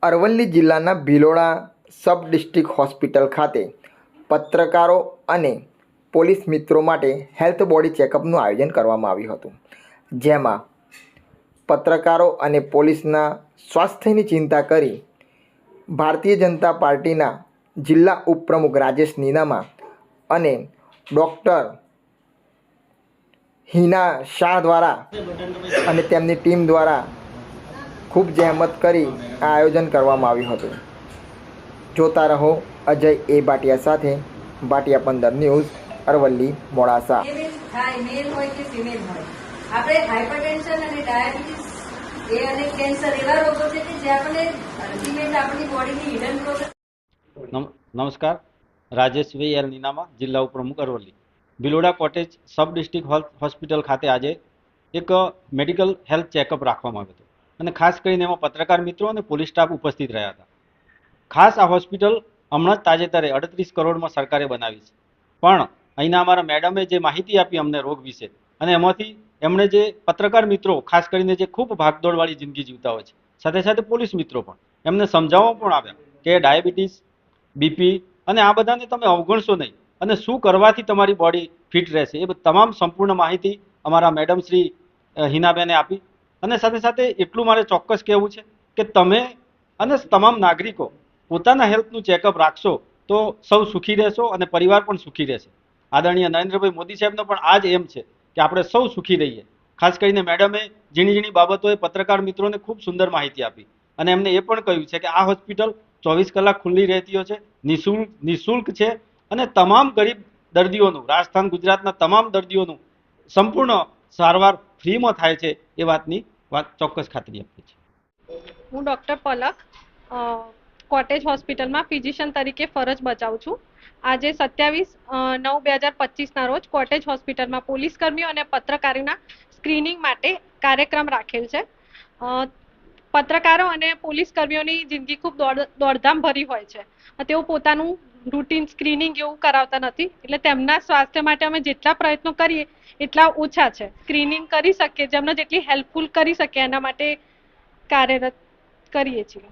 અરવલ્લી જિલ્લાના Bhiloda sub district hospital ખાતે પત્રકારો અને પોલીસ મિત્રો માટે હેલ્થ બોડી ચેકઅપનું આયોજન કરવામાં આવ્યું હતું, જેમાં પત્રકારો અને પોલીસના સ્વાસ્થ્યની ચિંતા કરી ભારતીય જનતા પાર્ટીના જિલ્લા ઉપપ્રમુખ રાજેશ નીનામા અને ડૉક્ટર હિના શાહ દ્વારા અને તેમની ટીમ દ્વારા ખૂબ જહેમત કરી આ આયોજન કરવામાં આવ્યું હતું। જોતા રહો અજય એ ભાટિયા સાથે, ભાટિયા 15 ન્યૂઝ, અરવલ્લી, મોડાસા। મેલ હોય કે ફિમેલ હોય, આપણે હાઇપરટેન્શન અને ડાયાબિટીસ એ અને કેન્સર એવા રોગો છે કે જે આપણે અલ્ટિમેટ આપણી બોડીની હિડન પ્રોસેસ। નમસ્કાર, રાજેશભાઈ એલ નીનામા, જિલ્લા ઉપપ્રમુખ Aravalli. Bhiloda cottage sub district hospital ખાતે આજે એક મેડિકલ હેલ્થ ચેકઅપ રાખવામાં આવ્યું હતું અને ખાસ કરીને એમાં પત્રકાર મિત્રો અને પોલીસ સ્ટાફ ઉપસ્થિત રહ્યા હતા। ખાસ આ હોસ્પિટલ હમણાં જ તાજેતરે 38 કરોડમાં સરકારે બનાવી છે, પણ અહીંના અમારા મેડમે જે માહિતી આપી અમને રોગ વિશે, અને એમાંથી એમણે જે પત્રકાર મિત્રો ખાસ કરીને જે ખૂબ ભાગદોડવાળી જિંદગી જીવતા હોય છે, સાથે સાથે પોલીસ મિત્રો પણ એમને સમજાવવા પણ આવ્યા કે ડાયાબિટીસ, બીપી અને આ બધાને તમે અવગણશો નહીં અને શું કરવાથી તમારી બોડી ફિટ રહેશે, એ તમામ સંપૂર્ણ માહિતી અમારા મેડમ શ્રી હિનાબેને આપી। અને સાથે સાથે એટલું મારે ચોક્કસ કહેવું છે કે તમે અને તમામ નાગરિકો પોતાના હેલ્થનું ચેકઅપ રાખશો તો સૌ સુખી રહેશો અને પરિવાર પણ સુખી રહેશે। આદરણીય નરેન્દ્રભાઈ મોદી સાહેબનો પણ આ જ એમ છે કે આપણે સૌ સુખી રહીએ। ખાસ કરીને મેડમે ઝીણી ઝીણી બાબતોએ પત્રકાર મિત્રોને ખૂબ સુંદર માહિતી આપી અને એમને એ પણ કહ્યું છે કે આ હોસ્પિટલ 24 કલાક ખુલ્લી રહેતી હોય છે, નિઃશુલ્ક છે અને તમામ ગરીબ દર્દીઓનું, રાજસ્થાન ગુજરાતના તમામ દર્દીઓનું સંપૂર્ણ સારવાર ફ્રીમાં થાય છે, એ વાતની ચોક્કસ ખાતરી આપી છે। હું ડૉક્ટર પલક કોટેજ હોસ્પિટલમાં ફિઝિશિયન તરીકે ફરજ બજાવું છું। આજે 27/9/2025ના રોજ કોટેજ હોસ્પિટલમાં પોલીસ કર્મીઓ અને પત્રકારોના સ્ક્રીનિંગ માટે કાર્યક્રમ રાખેલ છે। પત્રકારો અને પોલીસ કર્મીઓની જિંદગી ખૂબ દોડધામ ભરી હોય છે, તેઓ પોતાનું રૂટીન સ્ક્રીનિંગ એવું કરાવતા નથી, એટલે તેમના સ્વાસ્થ્ય માટે અમે જેટલા પ્રયત્નો કરીએ એટલા ઓછા છે। સ્ક્રીનિંગ કરી શકીએ, જેમને જેટલી હેલ્પફુલ કરી શકીએ એના માટે કાર્યરત કરીએ છીએ।